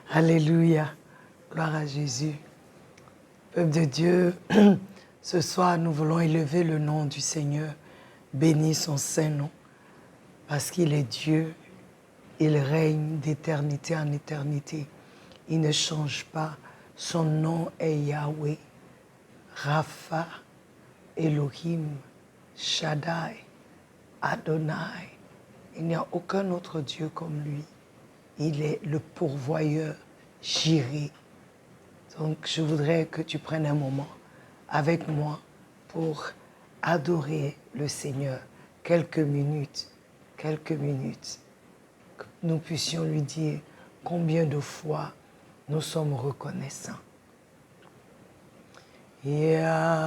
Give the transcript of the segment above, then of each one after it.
Alléluia, gloire à Jésus. Peuple de Dieu, ce soir nous voulons élever le nom du Seigneur, bénir son saint nom, parce qu'il est Dieu, il règne d'éternité en éternité. Il ne change pas, son nom est Yahweh, Rapha, Elohim, Shaddai, Adonai. Il n'y a aucun autre Dieu comme lui. Il est le pourvoyeur, Jireh. Donc, je voudrais que tu prennes un moment avec moi pour adorer le Seigneur. Quelques minutes, que nous puissions lui dire combien de fois nous sommes reconnaissants. Yahweh,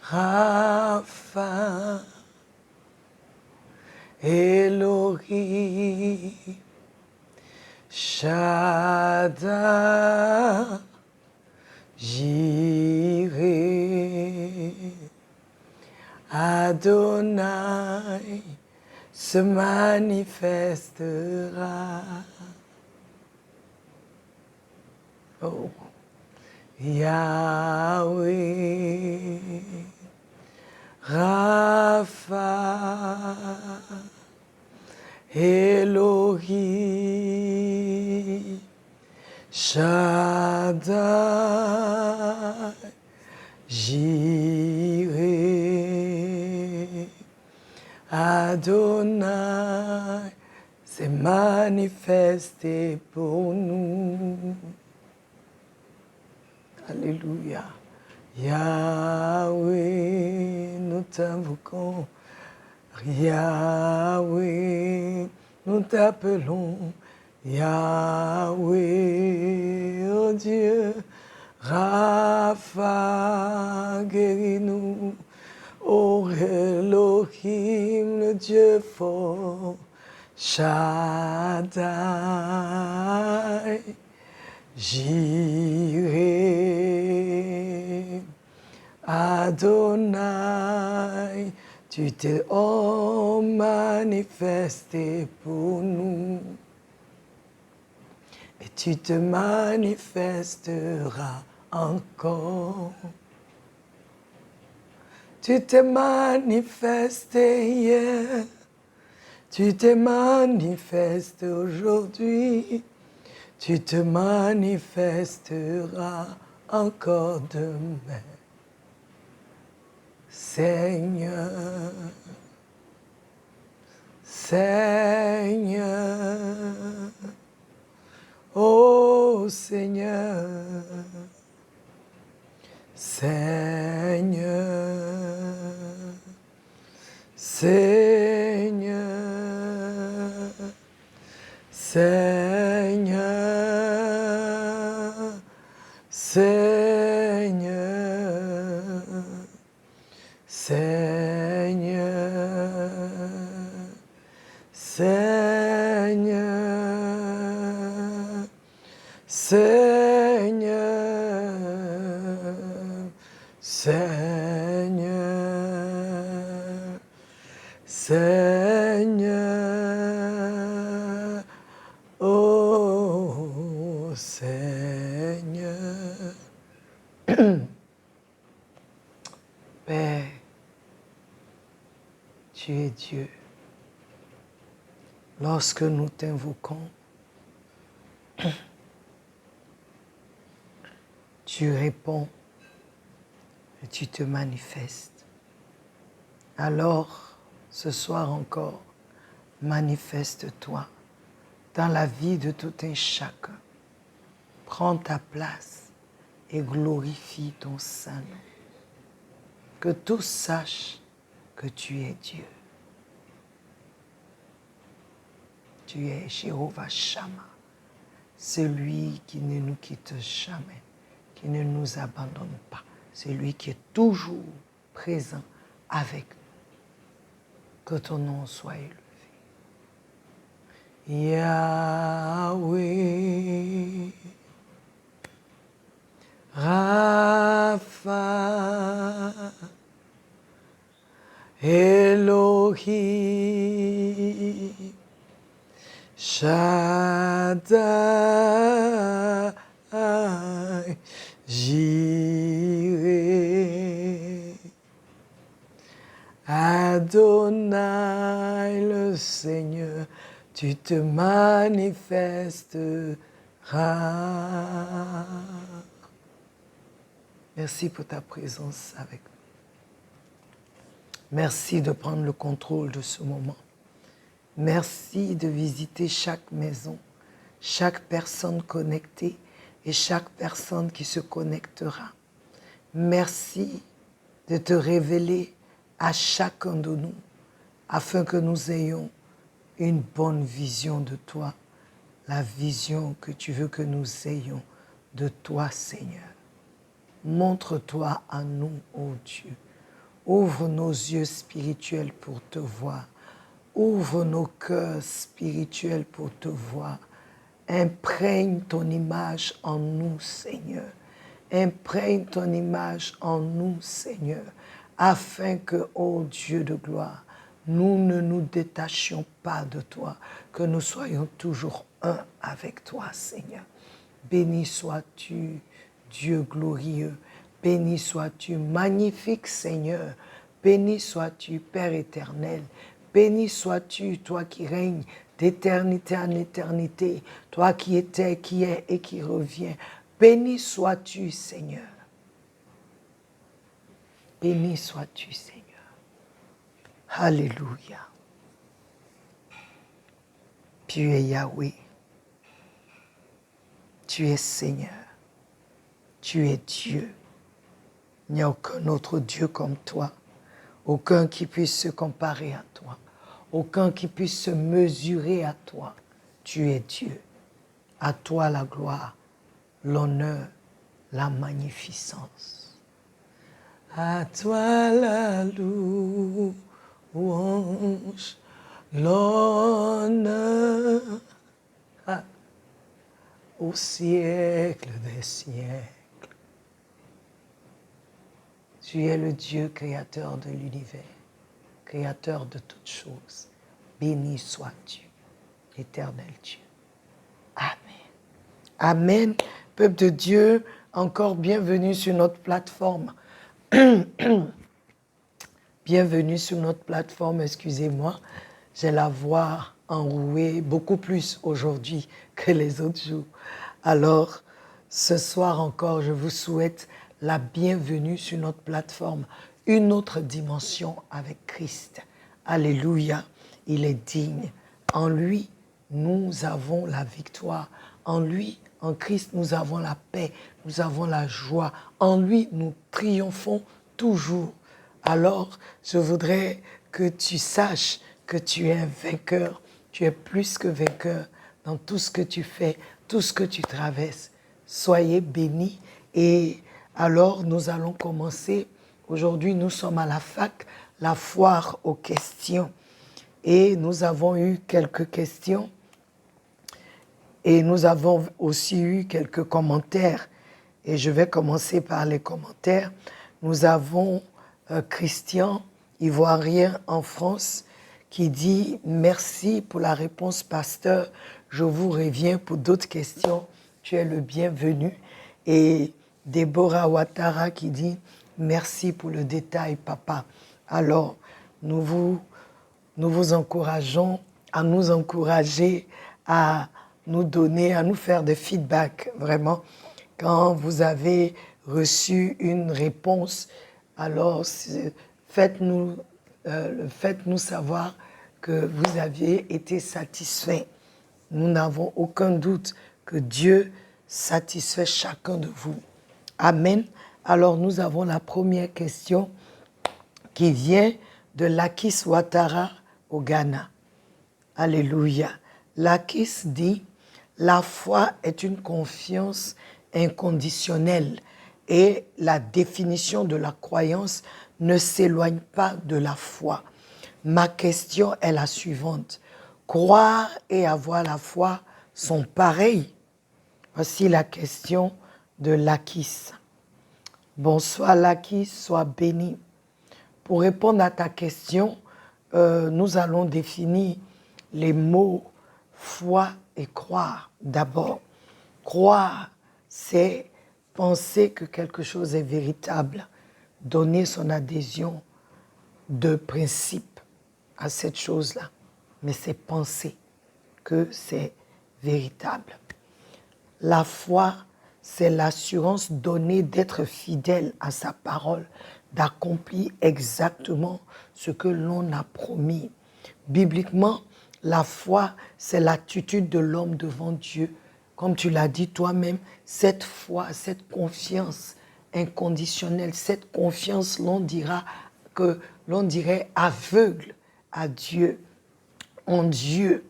Rapha, Elohim, Shaddai, Jireh, Adonai se manifestera. Oh, Yahweh, Rapha, Elohim, Shaddai, Jireh, Adonai s'est manifesté pour nous. Alléluia. Yahweh, nous t'invoquons. Yahweh, nous t'appelons. Yahweh, oh Dieu, Rapha, guéris-nous. Oh Elohim, le Dieu fort, Shaddai, Jireh, Adonai, tu t'es manifesté pour nous. Et tu te manifesteras encore. Tu t'es manifesté hier, tu t'es manifesté aujourd'hui, tu te manifesteras encore demain. Seigneur, Seigneur, oh Seigneur, Seigneur, Seigneur, Seigneur, Seigneur, Seigneur, Seigneur, Seigneur, Seigneur, Seigneur, oh Seigneur. Père, tu es Dieu. Lorsque nous t'invoquons, tu réponds et tu te manifestes. Alors, ce soir encore, manifeste-toi dans la vie de tout un chacun. Prends ta place et glorifie ton saint nom. Que tous sachent que tu es Dieu. Tu es Jéhovah Shammah, celui qui ne nous quitte jamais, qui ne nous abandonne pas, celui qui est toujours présent avec nous. Que ton nom soit élevé. Yahweh, Rapha, Elohim, Shaddai, j'irai. Adonai, le Seigneur, tu te manifesteras. Merci pour ta présence avec nous. Merci de prendre le contrôle de ce moment. Merci de visiter chaque maison, chaque personne connectée et chaque personne qui se connectera. Merci de te révéler à chacun de nous afin que nous ayons une bonne vision de toi, la vision que tu veux que nous ayons de toi, Seigneur. Montre-toi à nous, ô Dieu. Ouvre nos yeux spirituels pour te voir. Ouvre nos cœurs spirituels pour te voir. Imprègne ton image en nous, Seigneur. Imprègne ton image en nous, Seigneur, afin que, ô Dieu de gloire, nous ne nous détachions pas de toi, que nous soyons toujours un avec toi, Seigneur. Béni sois-tu, Dieu glorieux. Béni sois-tu, magnifique Seigneur. Béni sois-tu, Père éternel. Béni sois-tu, toi qui règnes d'éternité en éternité, toi qui étais, qui est et qui revient. Béni sois-tu, Seigneur. Béni sois-tu, Seigneur. Alléluia. Tu es Yahweh. Tu es Seigneur. Tu es Dieu. Il n'y a aucun autre Dieu comme toi. Aucun qui puisse se comparer à toi. Aucun qui puisse se mesurer à toi. Tu es Dieu. À toi la gloire, l'honneur, la magnificence. À toi la louange, l'honneur, au siècle des siècles. Tu es le Dieu créateur de l'univers, créateur de toutes choses. Béni sois-tu, éternel Dieu. Amen. Amen. Peuple de Dieu, encore bienvenue sur notre plateforme. Bienvenue sur notre plateforme, excusez-moi. J'ai la voix enrouée beaucoup plus aujourd'hui que les autres jours. Alors, ce soir encore, je vous souhaite la bienvenue sur notre plateforme. Une autre dimension avec Christ. Alléluia, il est digne. En lui, nous avons la victoire. En lui, en Christ, nous avons la paix, nous avons la joie. En lui, nous triomphons toujours. Alors, je voudrais que tu saches que tu es un vainqueur. Tu es plus que vainqueur dans tout ce que tu fais, tout ce que tu traverses. Soyez bénis. Et alors, nous allons commencer. Aujourd'hui, nous sommes à la fac, la foire aux questions. Et nous avons eu quelques questions. Et nous avons aussi eu quelques commentaires. Et je vais commencer par les commentaires. Nous avons Christian, ivoirien en France, qui dit « Merci pour la réponse, pasteur. Je vous reviens pour d'autres questions. Tu es le bienvenu. » Et Déborah Ouattara qui dit « Merci pour le détail, papa. » Alors, nous vous encourageons à nous encourager, à nous donner, à nous faire des feedbacks, vraiment. Quand vous avez reçu une réponse, alors faites-nous savoir que vous aviez été satisfait. Nous n'avons aucun doute que Dieu satisfait chacun de vous. Amen. Alors nous avons la première question qui vient de Lakis Ouattara au Ghana. Alléluia. Lakis dit « La foi est une confiance inconditionnelle et la définition de la croyance ne s'éloigne pas de la foi. Ma question est la suivante. Croire et avoir la foi sont pareils? » Voici la question de Lakis. Bonsoir Lakis, sois béni. Pour répondre à ta question, nous allons définir les mots foi et croire. D'abord, croire, c'est penser que quelque chose est véritable, donner son adhésion de principe à cette chose-là. Mais c'est penser que c'est véritable. La foi, c'est l'assurance donnée d'être fidèle à sa parole, d'accomplir exactement ce que l'on a promis. Bibliquement, la foi, c'est l'attitude de l'homme devant Dieu. Comme tu l'as dit toi-même, cette foi, cette confiance inconditionnelle, cette confiance, l'on dirait aveugle à Dieu, en Dieu.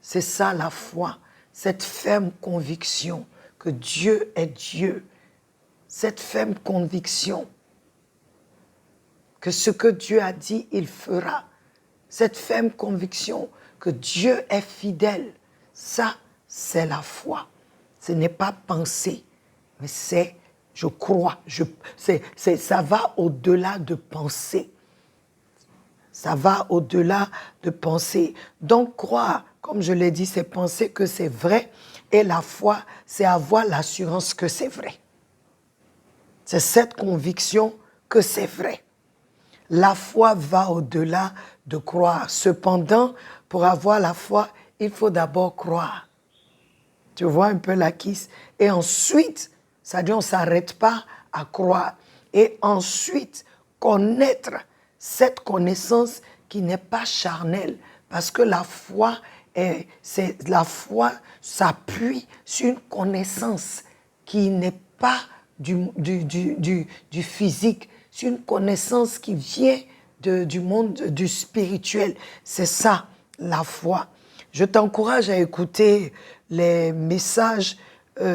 C'est ça la foi, cette ferme conviction que Dieu est Dieu, cette ferme conviction que ce que Dieu a dit, il fera, cette ferme conviction que Dieu est fidèle, ça, c'est la foi. Ce n'est pas penser, mais c'est je crois, ça va au-delà de penser. Ça va au-delà de penser. Donc, croire, comme je l'ai dit, c'est penser que c'est vrai. Et la foi, c'est avoir l'assurance que c'est vrai. C'est cette conviction que c'est vrai. La foi va au-delà de croire. Cependant, pour avoir la foi, il faut d'abord croire. Tu vois un peu la quisse. Et ensuite, ça dit on ne s'arrête pas à croire. Et ensuite, connaître cette connaissance qui n'est pas charnelle. Parce que la foi s'appuie sur une connaissance qui n'est pas du physique. C'est une connaissance qui vient du monde du spirituel. C'est ça, la foi. Je t'encourage à écouter les messages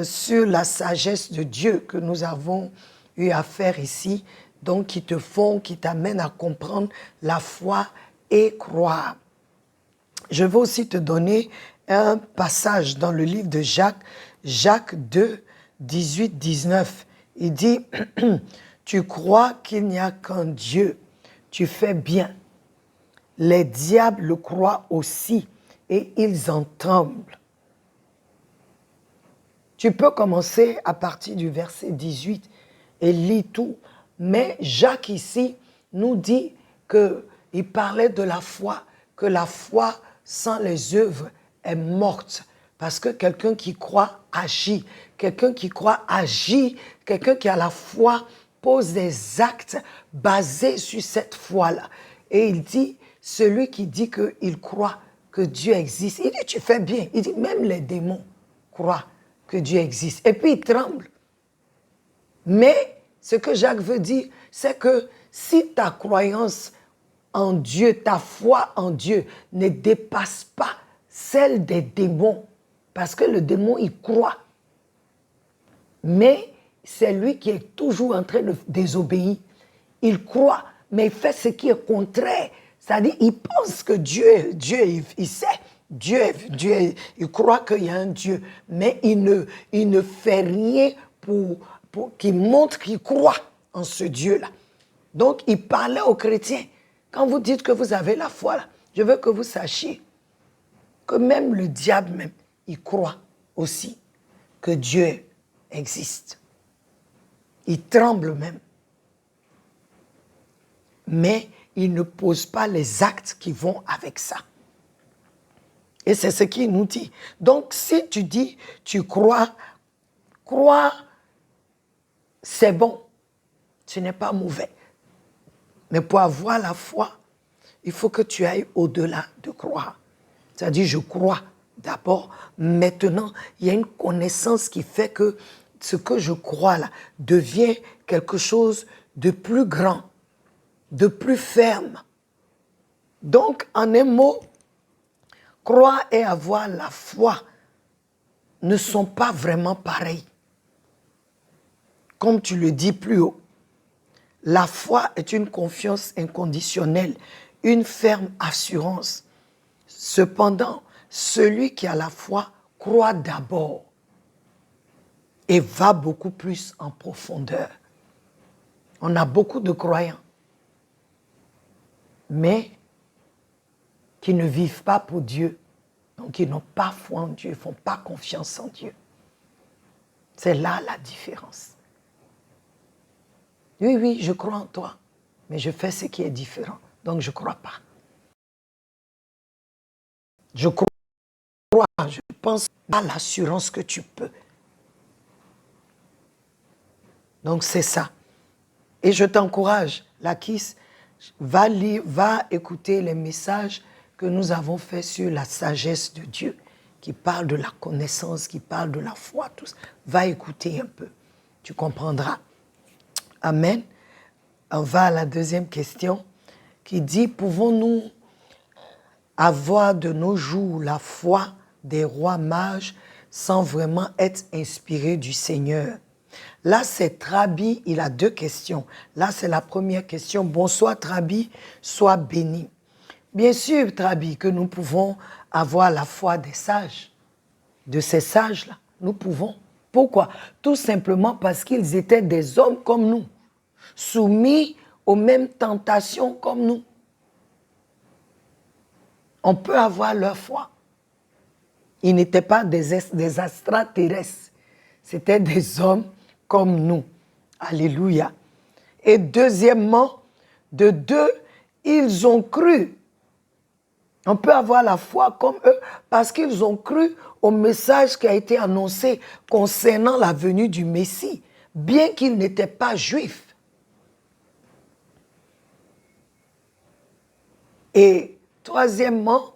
sur la sagesse de Dieu que nous avons eu à faire ici, donc qui t'amènent à comprendre la foi et croire. Je vais aussi te donner un passage dans le livre de Jacques, Jacques 2, 18, 19. Il dit, tu crois qu'il n'y a qu'un Dieu, tu fais bien. Les diables le croient aussi et ils en tremblent. Tu peux commencer à partir du verset 18 et lis tout. Mais Jacques ici nous dit qu'il parlait de la foi, que la foi sans les œuvres est morte. Parce que quelqu'un qui croit agit. Quelqu'un qui croit agit. Quelqu'un qui a la foi pose des actes basés sur cette foi-là. Et il dit, celui qui dit qu'il croit que Dieu existe, il dit, tu fais bien. Il dit, même les démons croient que Dieu existe. Et puis il tremble. Mais ce que Jacques veut dire, c'est que si ta croyance en Dieu, ta foi en Dieu ne dépasse pas celle des démons, parce que le démon, il croit. Mais c'est lui qui est toujours en train de désobéir. Il croit, mais il fait ce qui est contraire. C'est-à-dire, il pense que Dieu, il sait. Dieu, il croit qu'il y a un Dieu, mais il ne fait rien pour qu'il montre qu'il croit en ce Dieu-là. Donc, il parlait aux chrétiens. Quand vous dites que vous avez la foi, là, je veux que vous sachiez que même le diable, même, il croit aussi que Dieu existe. Il tremble même. Mais il ne pose pas les actes qui vont avec ça. Et c'est ce qu'il nous dit. Donc, si tu dis, tu crois, c'est bon. Ce n'est pas mauvais. Mais pour avoir la foi, il faut que tu ailles au-delà de croire. C'est-à-dire, je crois d'abord. Maintenant, il y a une connaissance qui fait que ce que je crois là devient quelque chose de plus grand, de plus ferme. Donc, en un mot, croire et avoir la foi ne sont pas vraiment pareils. Comme tu le dis plus haut, la foi est une confiance inconditionnelle, une ferme assurance. Cependant, celui qui a la foi croit d'abord et va beaucoup plus en profondeur. On a beaucoup de croyants, mais qui ne vivent pas pour Dieu. Donc, ils n'ont pas foi en Dieu, ils ne font pas confiance en Dieu. C'est là la différence. Oui, oui, je crois en toi, mais je fais ce qui est différent. Donc, je ne crois pas. Je crois, je pense à l'assurance que tu peux. Donc, c'est ça. Et je t'encourage, Lakis, va écouter les messages que nous avons faits sur la sagesse de Dieu, qui parle de la connaissance, qui parle de la foi, tout ça. Va écouter un peu, tu comprendras. Amen. On va à la deuxième question qui dit, pouvons-nous avoir de nos jours la foi des rois mages sans vraiment être inspirés du Seigneur? Là, c'est Trabi, il a deux questions. Là, c'est la première question. Bonsoir Trabi, sois béni. Bien sûr, Trabi, que nous pouvons avoir la foi des sages, de ces sages-là. Nous pouvons. Pourquoi? Tout simplement parce qu'ils étaient des hommes comme nous, soumis aux mêmes tentations comme nous. On peut avoir leur foi. Ils n'étaient pas des extraterrestres. C'était des hommes comme nous. Alléluia. Et deuxièmement, de deux, ils ont cru. On peut avoir la foi comme eux parce qu'ils ont cru au message qui a été annoncé concernant la venue du Messie, bien qu'ils n'étaient pas juifs. Et troisièmement,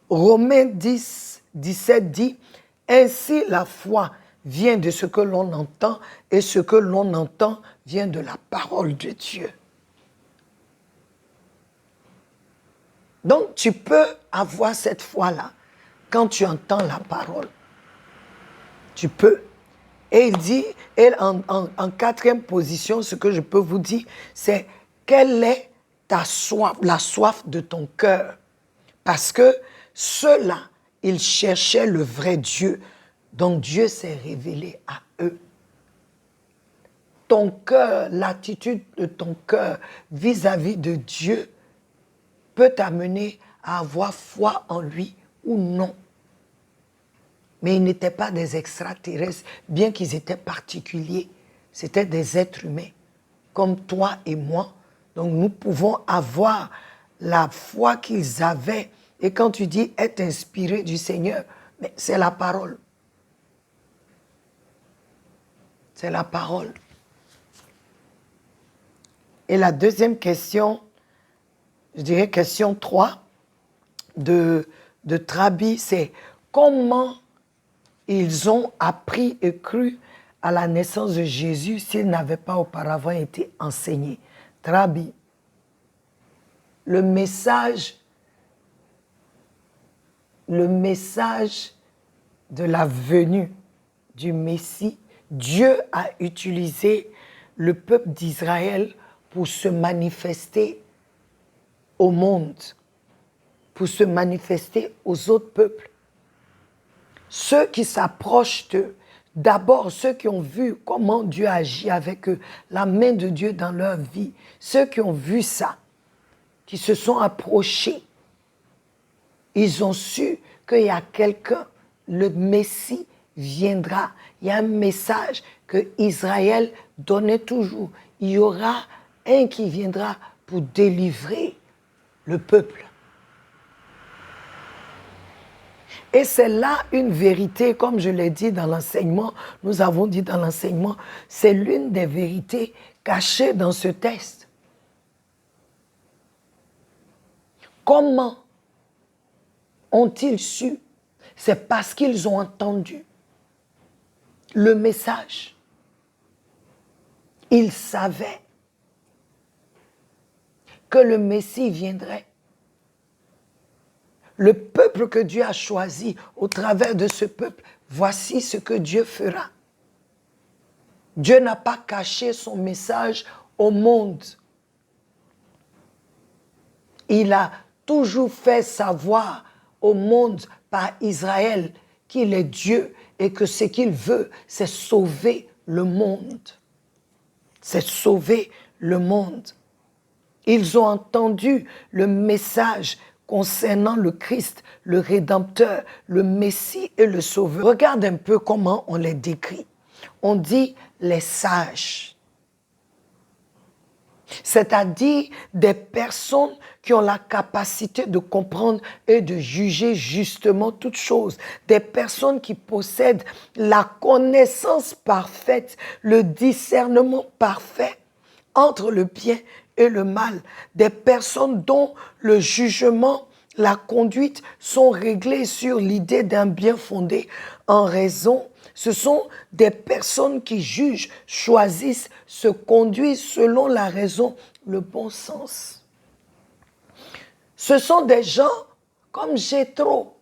Romains 10, 17 dit, « Ainsi la foi vient de ce que l'on entend, et ce que l'on entend vient de la parole de Dieu. » Donc, tu peux avoir cette foi-là quand tu entends la parole. Tu peux. Et il dit, et en quatrième position, ce que je peux vous dire, c'est quelle est ta soif, la soif de ton cœur. Parce que ceux-là, ils cherchaient le vrai Dieu. Donc Dieu s'est révélé à eux. Ton cœur, l'attitude de ton cœur vis-à-vis de Dieu peut t'amener à avoir foi en lui ou non. Mais ils n'étaient pas des extraterrestres, bien qu'ils étaient particuliers. C'était des êtres humains, comme toi et moi. Donc nous pouvons avoir la foi qu'ils avaient. Et quand tu dis être inspiré du Seigneur, mais c'est la parole. C'est la parole. Et la deuxième question, je dirais question 3 de Trabi, c'est comment ils ont appris et cru à la naissance de Jésus s'ils n'avaient pas auparavant été enseignés. Trabi, le message de la venue du Messie, Dieu a utilisé le peuple d'Israël pour se manifester au monde, pour se manifester aux autres peuples. Ceux qui s'approchent d'eux, d'abord ceux qui ont vu comment Dieu agit avec eux, la main de Dieu dans leur vie, ceux qui ont vu ça, qui se sont approchés, ils ont su qu'il y a quelqu'un, le Messie viendra. Il y a un message que Israël donnait toujours. Il y aura un qui viendra pour délivrer le peuple. Et c'est là une vérité, comme je l'ai dit dans l'enseignement, nous avons dit dans l'enseignement, c'est l'une des vérités cachées dans ce texte. Comment ont-ils su? C'est parce qu'ils ont entendu le message. Ils savaient que le Messie viendrait. Le peuple que Dieu a choisi, au travers de ce peuple, voici ce que Dieu fera. Dieu n'a pas caché son message au monde. Il a toujours fait savoir au monde par Israël qu'il est Dieu et que ce qu'il veut, c'est sauver le monde. C'est sauver le monde. Ils ont entendu le message concernant le Christ, le Rédempteur, le Messie et le Sauveur. Regarde un peu comment on les décrit. On dit les sages. C'est-à-dire des personnes qui ont la capacité de comprendre et de juger justement toutes choses. Des personnes qui possèdent la connaissance parfaite, le discernement parfait entre le bien et le mal. Des personnes dont le jugement, la conduite sont réglés sur l'idée d'un bien fondé en raison. Ce sont des personnes qui jugent, choisissent, se conduisent selon la raison, le bon sens. Ce sont des gens comme Jéthro.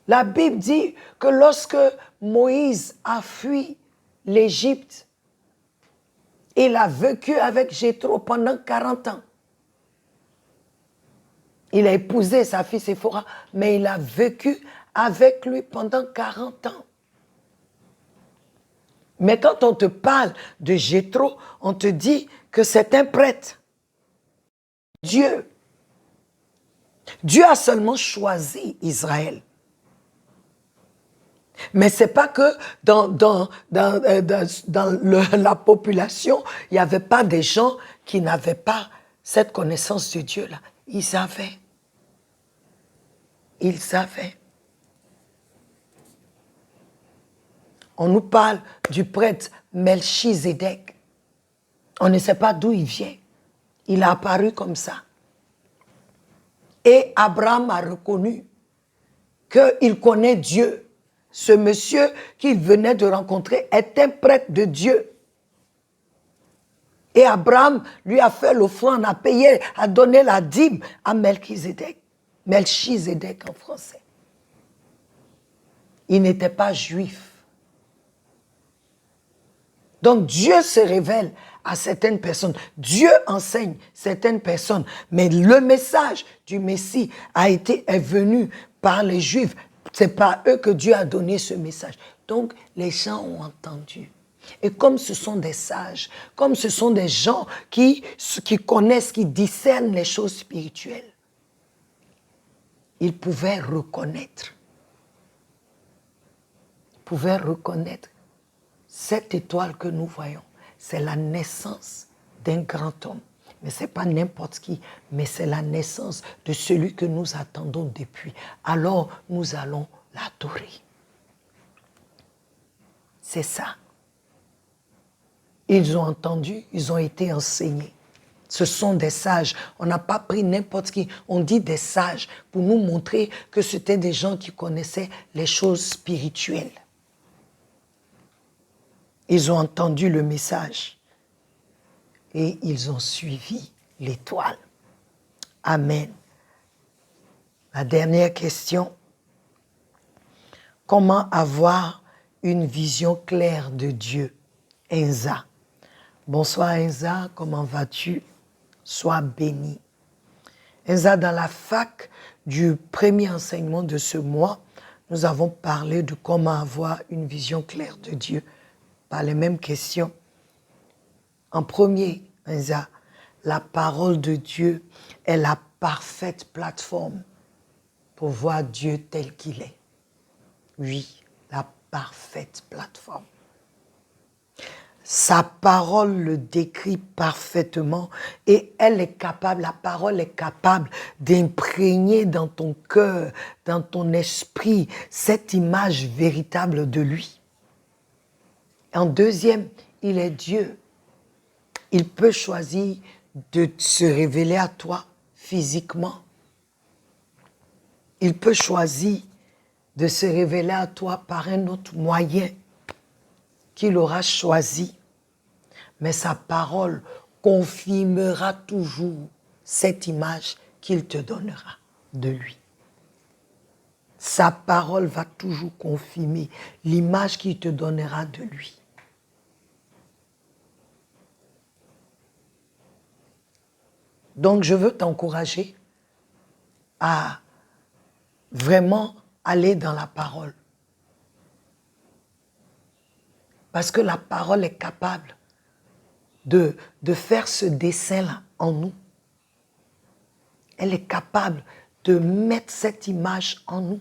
La Bible dit que lorsque Moïse a fui l'Égypte, il a vécu avec Jéthro pendant 40 ans. Il a épousé sa fille Séphora, mais il a vécu avec lui pendant 40 ans. Mais quand on te parle de Jéthro, on te dit que c'est un prêtre. Dieu a seulement choisi Israël. Mais ce n'est pas que dans la population, il n'y avait pas des gens qui n'avaient pas cette connaissance de Dieu-là. Ils savaient. Ils savaient. On nous parle du prêtre Melchizedek. On ne sait pas d'où il vient. Il a apparu comme ça. Et Abraham a reconnu qu'il connaît Dieu. Ce monsieur qu'il venait de rencontrer est un prêtre de Dieu. Et Abraham lui a fait l'offrande, a payé, a donné la dîme à Melchizedek. Melchizedek en français. Il n'était pas juif. Donc Dieu se révèle à certaines personnes. Dieu enseigne certaines personnes. Mais le message du Messie est venu par les Juifs. Ce n'est pas eux que Dieu a donné ce message. Donc les gens ont entendu. Et comme ce sont des sages, comme ce sont des gens qui connaissent, qui discernent les choses spirituelles, ils pouvaient reconnaître. Cette étoile que nous voyons, c'est la naissance d'un grand homme. Mais ce n'est pas n'importe qui, mais c'est la naissance de celui que nous attendons depuis. Alors, nous allons l'adorer. C'est ça. Ils ont entendu, ils ont été enseignés. Ce sont des sages. On n'a pas pris n'importe qui. On dit des sages pour nous montrer que c'était des gens qui connaissaient les choses spirituelles. Ils ont entendu le message et ils ont suivi l'étoile. Amen. La dernière question. Comment avoir une vision claire de Dieu? Enza. Bonsoir Enza, comment vas-tu? Sois béni. Enza, dans la fac du premier enseignement de ce mois, nous avons parlé de comment avoir une vision claire de Dieu. Par les mêmes questions. En premier, Enza, la parole de Dieu est la parfaite plateforme pour voir Dieu tel qu'il est. Oui, la parfaite plateforme. Sa parole le décrit parfaitement et la parole est capable d'imprégner dans ton cœur, dans ton esprit, cette image véritable de lui. En deuxième, il est Dieu. Il peut choisir de se révéler à toi physiquement. Il peut choisir de se révéler à toi par un autre moyen qu'il aura choisi. Mais sa parole confirmera toujours cette image qu'il te donnera de lui. Sa parole va toujours confirmer l'image qu'il te donnera de lui. Donc, je veux t'encourager à vraiment aller dans la parole. Parce que la parole est capable de faire ce dessin-là en nous. elle est capable de mettre cette image en nous.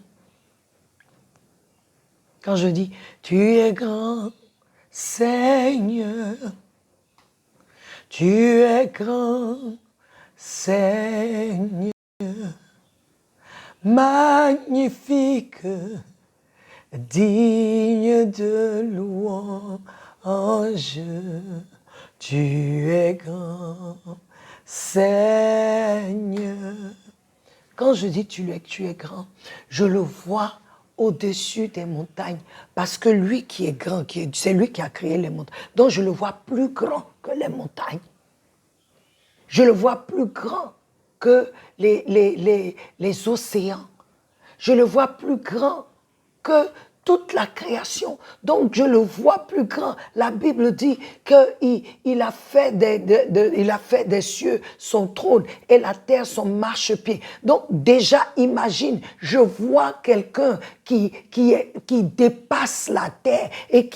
Quand je dis, tu es grand, Seigneur, tu es grand, Seigneur, magnifique, digne de louange, tu es grand, Seigneur. Quand je dis tu es grand, je le vois au-dessus des montagnes, parce que lui qui est grand, c'est lui qui a créé les montagnes, donc je le vois plus grand que les montagnes. Je le vois plus grand que les océans. Je le vois plus grand que toute la création. Donc, je le vois plus grand. La Bible dit qu'il a fait des cieux son trône et la terre son marchepied. Donc, déjà, imagine, je vois quelqu'un qui dépasse la terre et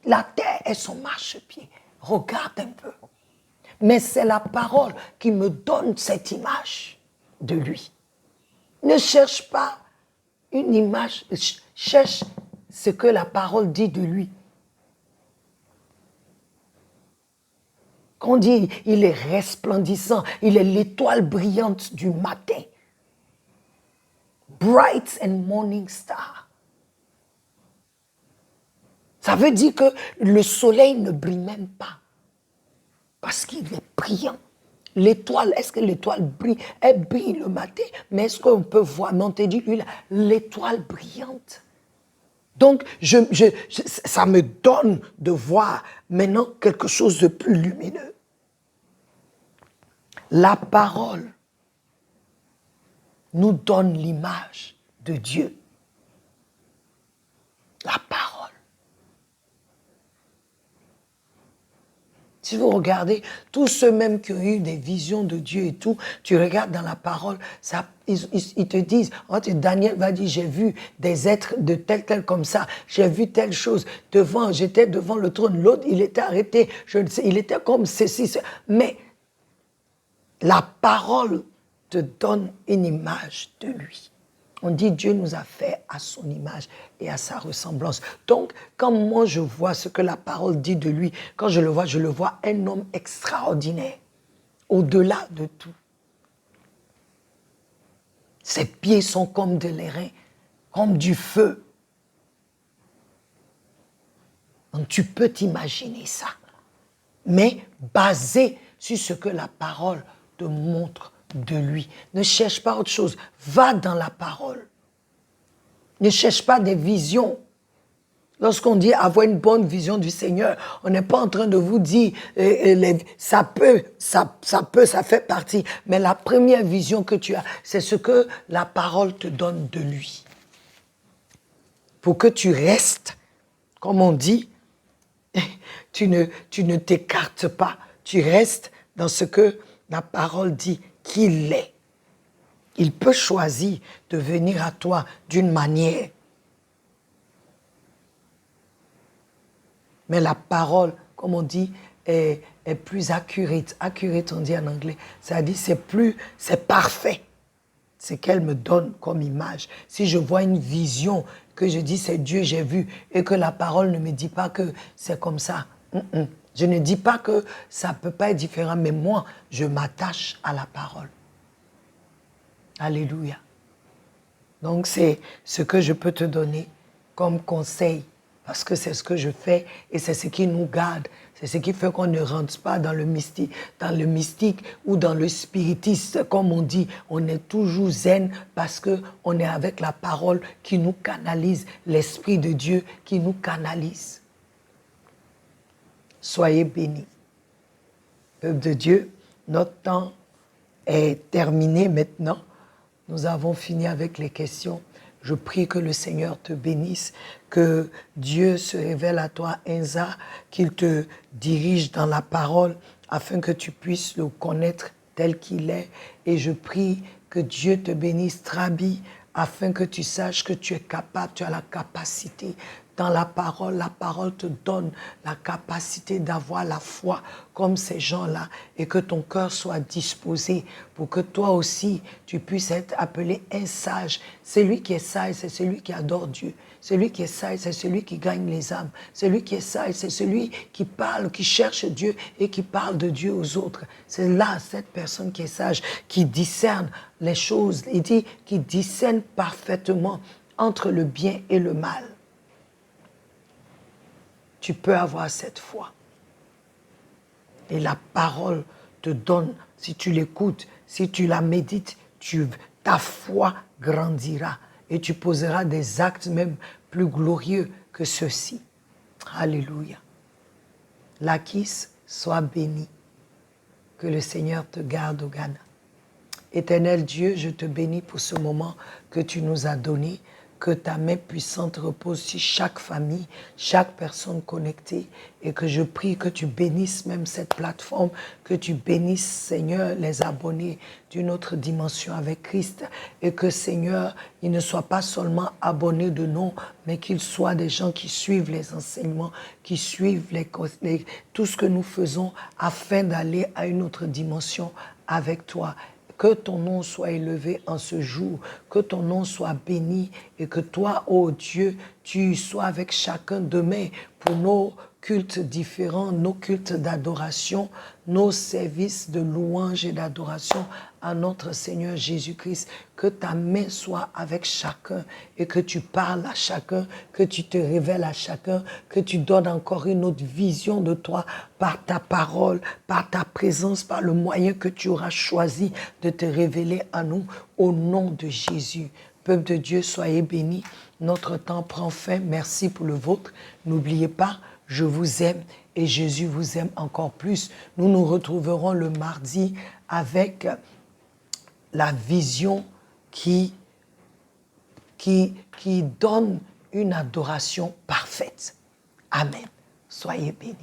la terre est son marchepied. Regarde un peu. Mais c'est la parole qui me donne cette image de lui. Ne cherche pas une image, cherche ce que la parole dit de lui. Quand on dit il est resplendissant, il est l'étoile brillante du matin. Bright and morning star. Ça veut dire que le soleil ne brille même pas. Parce qu'il est brillant. L'étoile, est-ce que l'étoile brille? Elle brille le matin, mais est-ce qu'on peut voir? Non, t'es dit, lui, l'étoile brillante. Donc, ça me donne de voir maintenant quelque chose de plus lumineux. La parole nous donne l'image de Dieu. La parole. Si vous regardez, tous ceux même qui ont eu des visions de Dieu et tout, tu regardes dans la parole, ils te disent, Daniel va dire, j'ai vu des êtres de tel comme ça, j'ai vu telle chose, j'étais devant le trône, l'autre il était arrêté, je ne sais, il était comme ceci, mais la parole te donne une image de lui. On dit Dieu nous a fait à son image et à sa ressemblance. Donc, quand moi je vois ce que la parole dit de lui, quand je le vois un homme extraordinaire, au-delà de tout. Ses pieds sont comme de l'airain, comme du feu. Donc tu peux t'imaginer ça. Mais basé sur ce que la parole te montre de lui. Ne cherche pas autre chose. Va dans la parole. Ne cherche pas des visions. Lorsqu'on dit avoir une bonne vision du Seigneur, on n'est pas en train de vous dire ça fait partie. Mais la première vision que tu as, c'est ce que la parole te donne de lui. Pour que tu restes, comme on dit, tu ne t'écartes pas. Tu restes dans ce que la parole dit qu'il est. Il peut choisir de venir à toi d'une manière. Mais la parole, comme on dit, est plus accurate. Accurate, on dit en anglais. C'est-à-dire, c'est parfait. C'est qu'elle me donne comme image. Si je vois une vision, que je dis c'est Dieu, j'ai vu, et que la parole ne me dit pas que c'est comme ça. Je ne dis pas que ça ne peut pas être différent, mais moi, je m'attache à la parole. Alléluia. Donc, c'est ce que je peux te donner comme conseil, parce que c'est ce que je fais et c'est ce qui nous garde. C'est ce qui fait qu'on ne rentre pas dans le mystique ou dans le spiritisme. Comme on dit, on est toujours zen parce qu'on est avec la parole qui nous canalise, l'Esprit de Dieu qui nous canalise. Soyez bénis. Peuple de Dieu, notre temps est terminé maintenant. Nous avons fini avec les questions. Je prie que le Seigneur te bénisse, que Dieu se révèle à toi, Enza, qu'il te dirige dans la parole afin que tu puisses le connaître tel qu'il est. Et je prie que Dieu te bénisse, Trabi, afin que tu saches que tu es capable, tu as la capacité dans la parole te donne la capacité d'avoir la foi comme ces gens-là et que ton cœur soit disposé pour que toi aussi, tu puisses être appelé un sage. Celui qui est sage, c'est celui qui adore Dieu. Celui qui est sage, c'est celui qui gagne les âmes. Celui qui est sage, c'est celui qui parle, qui cherche Dieu et qui parle de Dieu aux autres. C'est là, cette personne qui est sage, qui discerne les choses. Il dit qui discerne parfaitement entre le bien et le mal. Tu peux avoir cette foi. Et la parole te donne, si tu l'écoutes, si tu la médites, ta foi grandira. Et tu poseras des actes même plus glorieux que ceux-ci. Alléluia. Lakis, sois béni. Que le Seigneur te garde au Ghana. Éternel Dieu, je te bénis pour ce moment que tu nous as donné. Que ta main puissante repose sur chaque famille, chaque personne connectée. Et que je prie que tu bénisses même cette plateforme, que tu bénisses, Seigneur, les abonnés d'une autre dimension avec Christ. Et que, Seigneur, ils ne soient pas seulement abonnés de nom, mais qu'ils soient des gens qui suivent les enseignements, qui suivent tout ce que nous faisons afin d'aller à une autre dimension avec toi. Que ton nom soit élevé en ce jour, que ton nom soit béni et que toi, ô Dieu, tu sois avec chacun demain pour nos cultes différents, nos cultes d'adoration, nos services de louange et d'adoration à notre Seigneur Jésus-Christ. Que ta main soit avec chacun et que tu parles à chacun, que tu te révèles à chacun, que tu donnes encore une autre vision de toi par ta parole, par ta présence, par le moyen que tu auras choisi de te révéler à nous au nom de Jésus. Peuple de Dieu, soyez bénis. Notre temps prend fin. Merci pour le vôtre. N'oubliez pas, je vous aime et Jésus vous aime encore plus. Nous nous retrouverons le mardi avec la vision qui donne une adoration parfaite. Amen. Soyez bénis.